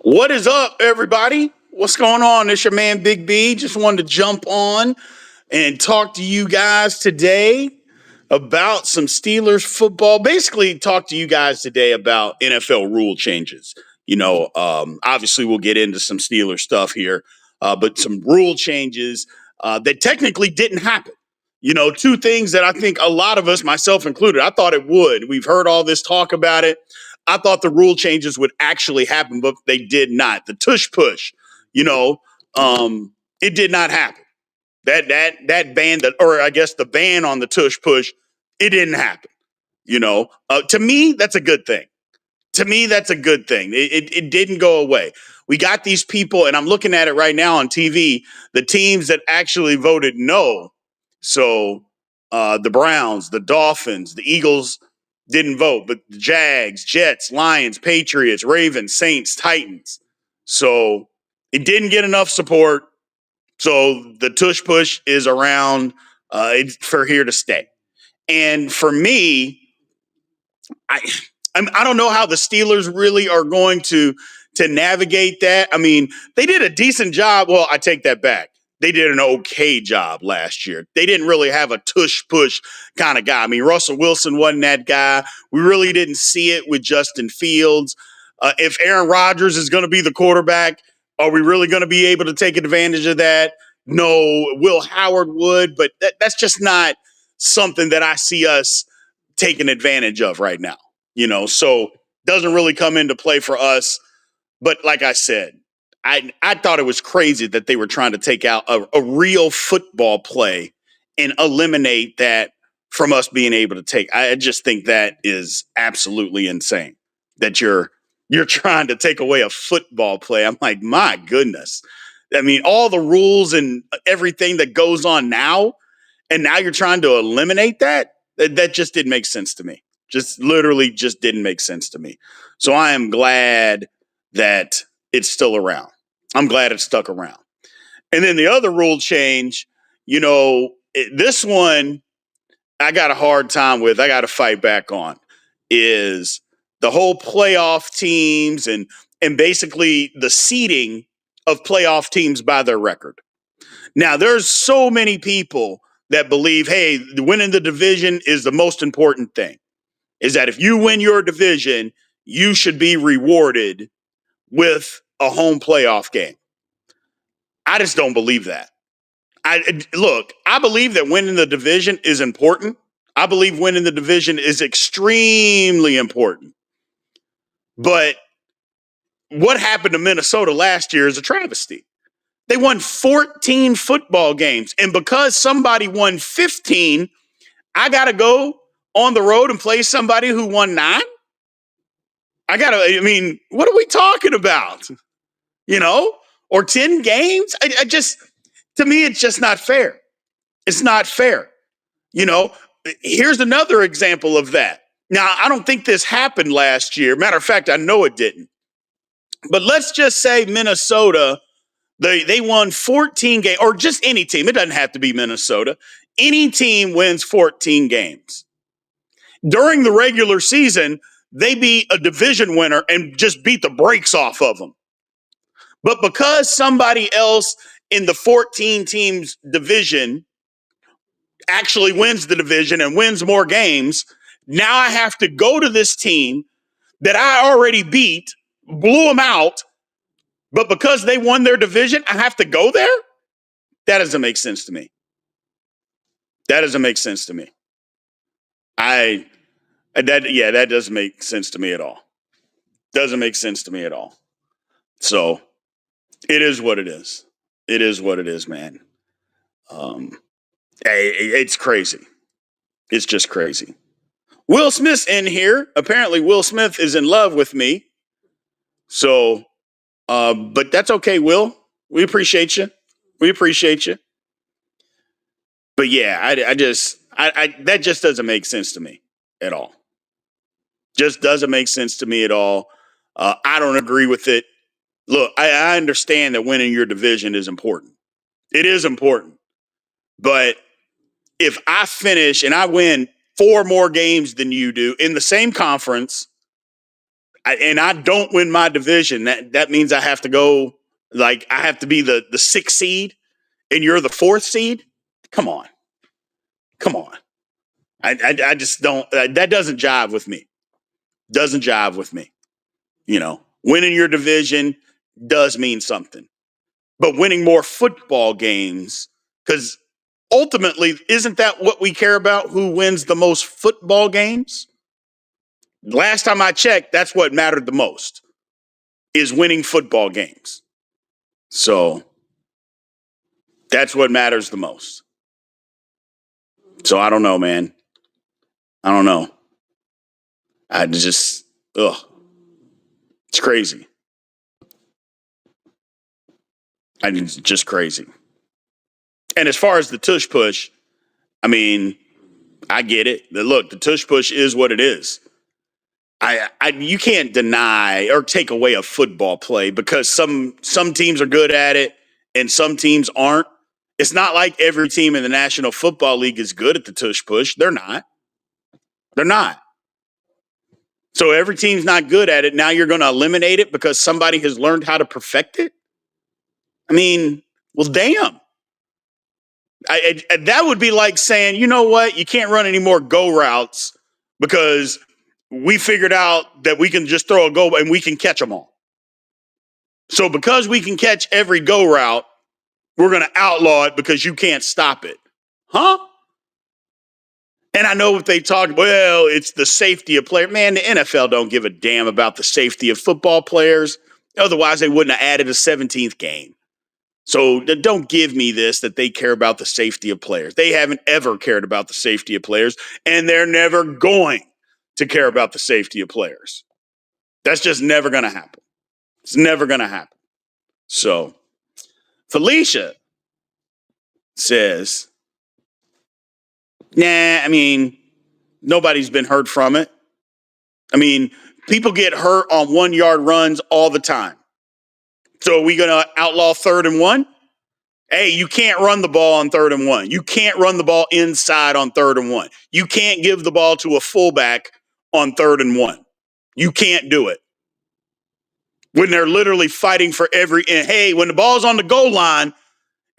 What is up, everybody? What's going on? It's your man, Big B. Just wanted to jump on and talk to you guys today about some Steelers football. Basically, talk to you guys today about NFL rule changes. Obviously, we'll get into some Steelers stuff here, but some rule changes that technically didn't happen. Two things that I think a lot of us, myself included, I thought it would. We've heard all this talk about it. I thought the rule changes would actually happen, but they did not. The tush push, you know, it did not happen. That ban, or I guess the ban on the tush push, it didn't happen. To me, that's a good thing. To me, that's a good thing. It didn't go away. We got these people, and I'm looking at it right now on TV, the teams that actually voted no. So the Browns, the Dolphins, the Eagles didn't vote, but the Jags, Jets, Lions, Patriots, Ravens, Saints, Titans. So it didn't get enough support. So the tush push is around for here to stay. And for me, I don't know how the Steelers really are going to navigate that. I mean, they did a decent job. Well, I take that back. They did an okay job last year. They didn't really have a tush push kind of guy. I mean, Russell Wilson wasn't that guy. We really didn't see it with Justin Fields. If Aaron Rodgers is going to be the quarterback, are we really going to be able to take advantage of that? No, Will Howard would, but that's just not something that I see us taking advantage of right now. So doesn't really come into play for us. But like I said, I thought it was crazy that they were trying to take out a real football play and eliminate that from us being able to take. I just think that is absolutely insane that you're trying to take away a football play. I'm like, my goodness. I mean, all the rules and everything that goes on now, and now you're trying to eliminate that? That just didn't make sense to me. Just literally just didn't make sense to me. So I am glad that it's still around. I'm glad it stuck around. And then the other rule change, this one I got a hard time with. I got to fight back on is the whole playoff teams and basically the seeding of playoff teams by their record. Now, there's so many people that believe, hey, winning the division is the most important thing. Is that if you win your division, you should be rewarded with a home playoff game. I just don't believe that. I believe that winning the division is important. I believe winning the division is extremely important. But what happened to Minnesota last year is a travesty. They won 14 football games. And because somebody won 15, I got to go on the road and play somebody who won 9? What are we talking about? Or 10 games? To me, it's just not fair. It's not fair. Here's another example of that. Now, I don't think this happened last year. Matter of fact, I know it didn't. But let's just say Minnesota, they won 14 games, or just any team. It doesn't have to be Minnesota. Any team wins 14 games. During the regular season, they beat a division winner and just beat the brakes off of them. But because somebody else in the 14 teams division actually wins the division and wins more games, now I have to go to this team that I already beat, blew them out, but because they won their division, I have to go there? That doesn't make sense to me. That doesn't make sense to me. That doesn't make sense to me at all. Doesn't make sense to me at all. So it is what it is. It is what it is, man. It's crazy. It's just crazy. Will Smith's in here. Apparently, Will Smith is in love with me. So, but that's okay, Will. We appreciate you. We appreciate you. But yeah, that just doesn't make sense to me at all. Just doesn't make sense to me at all. I don't agree with it. Look, I understand that winning your division is important. It is important. But if I finish and I win 4 more games than you do in the same conference, and I don't win my division, that means I have to go, like, I have to be the 6th seed and you're the 4th seed. Come on. I just don't, that doesn't jive with me. Doesn't jive with me. Winning your division does mean something, but winning more football games, because ultimately, isn't that what we care about? Who wins the most football games? Last time I checked, that's what mattered the most, is winning football games. So that's what matters the most. So I don't know, man. I don't know. I just, it's crazy. It's just crazy. And as far as the tush push, I mean, I get it. Look, the tush push is what it is. You can't deny or take away a football play because some teams are good at it and some teams aren't. It's not like every team in the National Football League is good at the tush push. They're not. So every team's not good at it. Now you're going to eliminate it because somebody has learned how to perfect it? I mean, well, damn. That would be like saying, you know what? You can't run any more go routes because we figured out that we can just throw a go and we can catch them all. So because we can catch every go route, we're going to outlaw it because you can't stop it. Huh? And I know what they talk, well, it's the safety of players. Man, the NFL don't give a damn about the safety of football players. Otherwise, they wouldn't have added a 17th game. So don't give me this that they care about the safety of players. They haven't ever cared about the safety of players, and they're never going to care about the safety of players. That's just never going to happen. It's never going to happen. So Felicia says, nah, I mean, nobody's been hurt from it. I mean, people get hurt on 1-yard runs all the time. So are we going to outlaw 3rd and 1? Hey, you can't run the ball on 3rd and 1. You can't run the ball inside on 3rd and 1. You can't give the ball to a fullback on 3rd and 1. You can't do it. When they're literally fighting for every, and hey, when the ball's on the goal line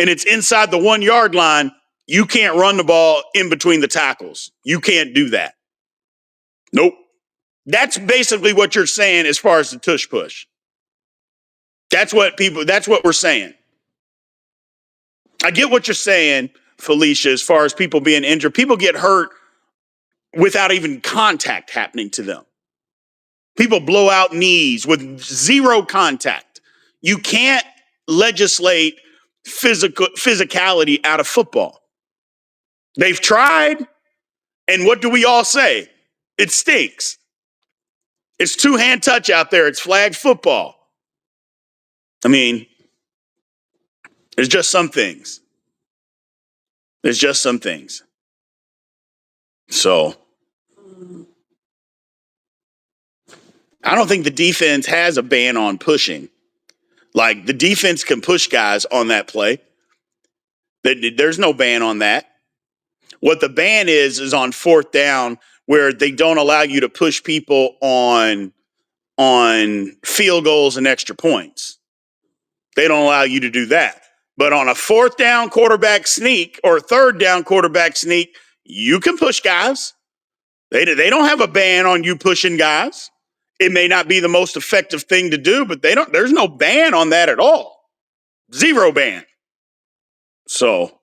and it's inside the 1-yard line, you can't run the ball in between the tackles. You can't do that. Nope. That's basically what you're saying as far as the tush push. That's what we're saying. I get what you're saying, Felicia, as far as people being injured. People get hurt without even contact happening to them. People blow out knees with zero contact. You can't legislate physicality out of football. They've tried, and what do we all say? It stinks. It's 2-hand touch out there. It's flag football. I mean, there's just some things. So I don't think the defense has a ban on pushing. Like, the defense can push guys on that play. There's no ban on that. What the ban is on 4th down, where they don't allow you to push people on field goals and extra points. They don't allow you to do that. But on a 4th down quarterback sneak or 3rd down quarterback sneak, you can push guys. They don't have a ban on you pushing guys. It may not be the most effective thing to do, but there's no ban on that at all. Zero ban. So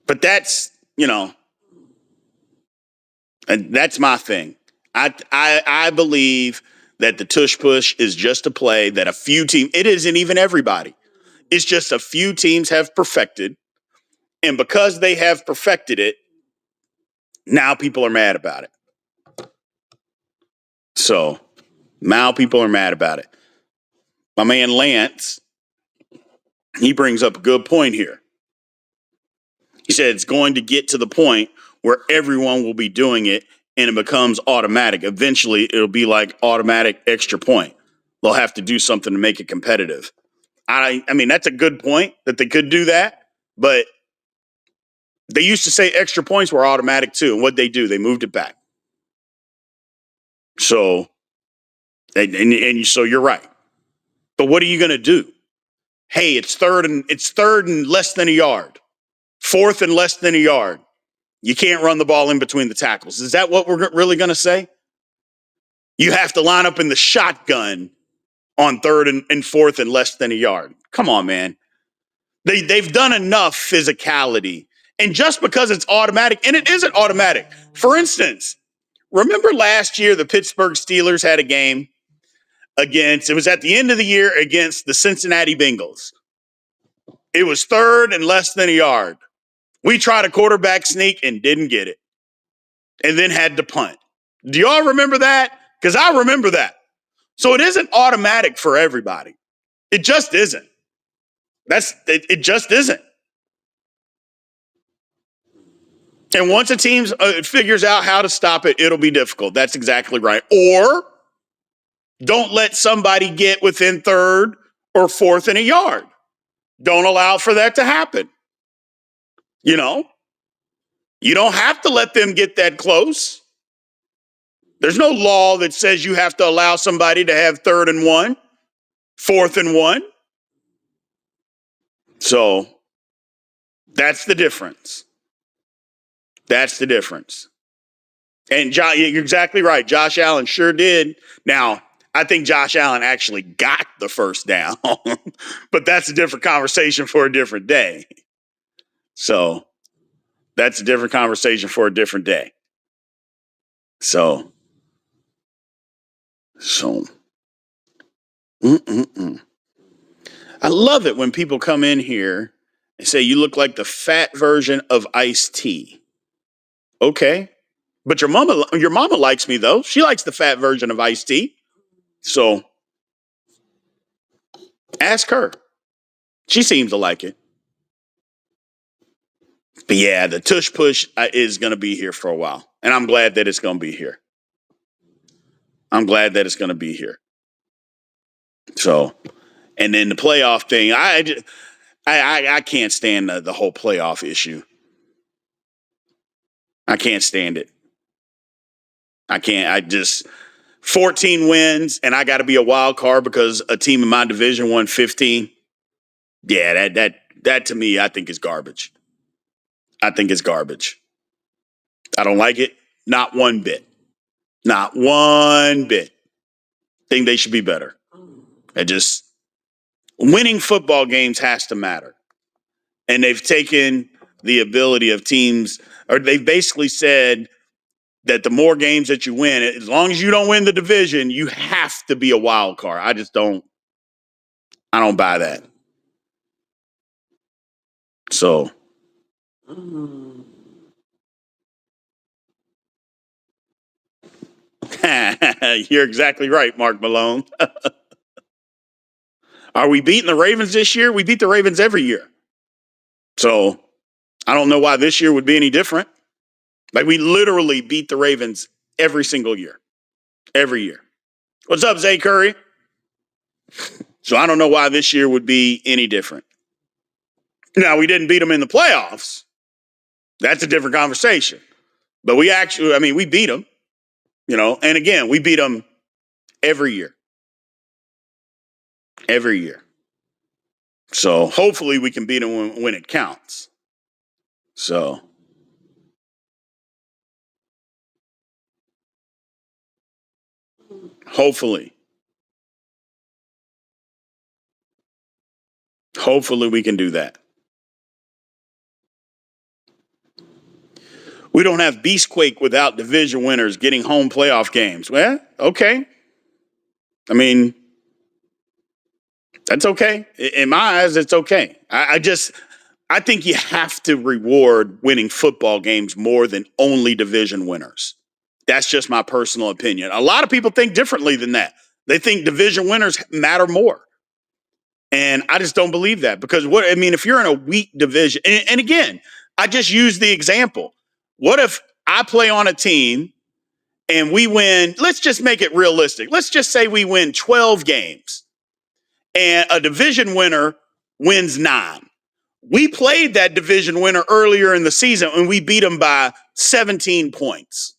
but that's, and that's my thing. I believe that the tush push is just a play that a few teams, it isn't even everybody. It's just a few teams have perfected. And because they have perfected it, now people are mad about it. So now people are mad about it. My man Lance, he brings up a good point here. He said it's going to get to the point where everyone will be doing it and it becomes automatic. Eventually, it'll be like automatic extra point. They'll have to do something to make it competitive. I mean, that's a good point that they could do that, but They used to say extra points were automatic too. And what'd they do? They moved it back. So, and so you're right. But what are you going to do? Hey, it's third and less than a yard. Fourth and less than a yard. You can't run the ball in between the tackles. Is that what we're really going to say? You have to line up in the shotgun on third and fourth and less than a yard. Come on, man. They've done enough physicality. And just because it's automatic, and it isn't automatic. For instance, remember last year the Pittsburgh Steelers had a game it was at the end of the year against the Cincinnati Bengals. It was third and less than a yard. We tried a quarterback sneak and didn't get it. And then had to punt. Do y'all remember that? Because I remember that. So it isn't automatic for everybody. It just isn't. It just isn't. And once a team figures out how to stop it, it'll be difficult. That's exactly right. Or don't let somebody get within third or fourth in a yard. Don't allow for that to happen. You know, you don't have to let them get that close. There's no law that says you have to allow somebody to have third and one, fourth and one. So that's the difference. That's the difference. And you're exactly right. Josh Allen sure did. Now, I think Josh Allen actually got the first down, but that's a different conversation for a different day. So that's a different conversation for a different day. So. I love it when people come in here and say, you look like the fat version of Ice-T. Okay. But your mama likes me, though. She likes the fat version of Ice-T. So ask her. She seems to like it. But yeah, the tush push is going to be here for a while. And I'm glad that it's going to be here. I'm glad that it's going to be here. So, and then the playoff thing, I can't stand the whole playoff issue. I can't stand it. I can't. 14 wins, and I got to be a wild card because a team in my division won 15. Yeah, that to me, I think is garbage. I think it's garbage. I don't like it. Not one bit. Not one bit. Think they should be better. Winning football games has to matter. And they've taken the ability of teams, or they've basically said that the more games that you win, as long as you don't win the division, you have to be a wild card. I don't buy that. So. You're exactly right, Mark Malone. Are we beating the Ravens this year? We beat the Ravens every year. So I don't know why this year would be any different. Like, we literally beat the Ravens every single year. Every year. What's up, Zay Curry? So I don't know why this year would be any different. Now, we didn't beat them in the playoffs. That's a different conversation. But we beat them. And again, we beat them every year. Every year. So hopefully we can beat them when it counts. So. Hopefully we can do that. We don't have Beastquake without division winners getting home playoff games. Well, okay. I mean, that's okay. In my eyes, it's okay. I think you have to reward winning football games more than only division winners. That's just my personal opinion. A lot of people think differently than that. They think division winners matter more. And I just don't believe that, because if you're in a weak division, and again, I just use the example. What if I play on a team and we win? Let's just make it realistic. Let's just say we win 12 games and a division winner wins 9. We played that division winner earlier in the season and we beat them by 17 points.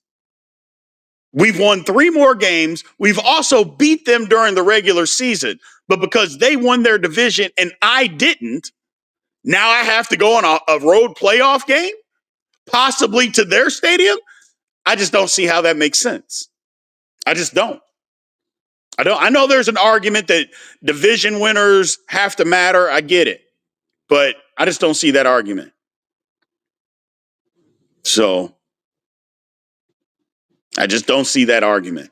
We've won 3 more games. We've also beat them during the regular season. But because they won their division and I didn't, now I have to go on a road playoff game, possibly to their stadium. I just don't see how that makes sense. I just don't. I know there's an argument that division winners have to matter. I get it. But I just don't see that argument. So I just don't see that argument.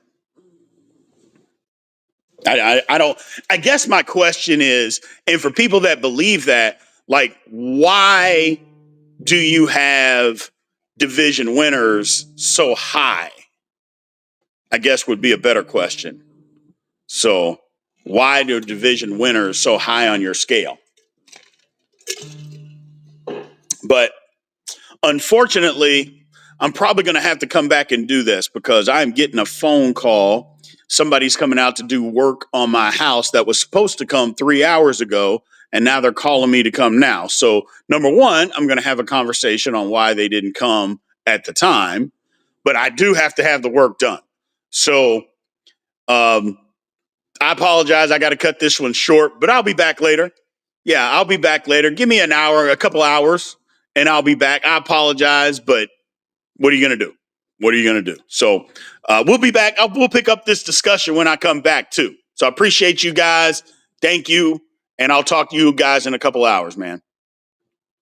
I don't. I guess my question is, and for people that believe that, like, why do you have division winners so high? I guess would be a better question. So why do division winners so high on your scale? But unfortunately, I'm probably going to have to come back and do this because I'm getting a phone call. Somebody's coming out to do work on my house that was supposed to come 3 hours ago, and now they're calling me to come now. So, number one, I'm going to have a conversation on why they didn't come at the time, but I do have to have the work done. So, I apologize. I got to cut this one short, but I'll be back later. Yeah, I'll be back later. Give me an hour, a couple hours, and I'll be back. I apologize, but what are you going to do? What are you going to do? So we'll be back. We'll pick up this discussion when I come back, too. So I appreciate you guys. Thank you. And I'll talk to you guys in a couple hours, man.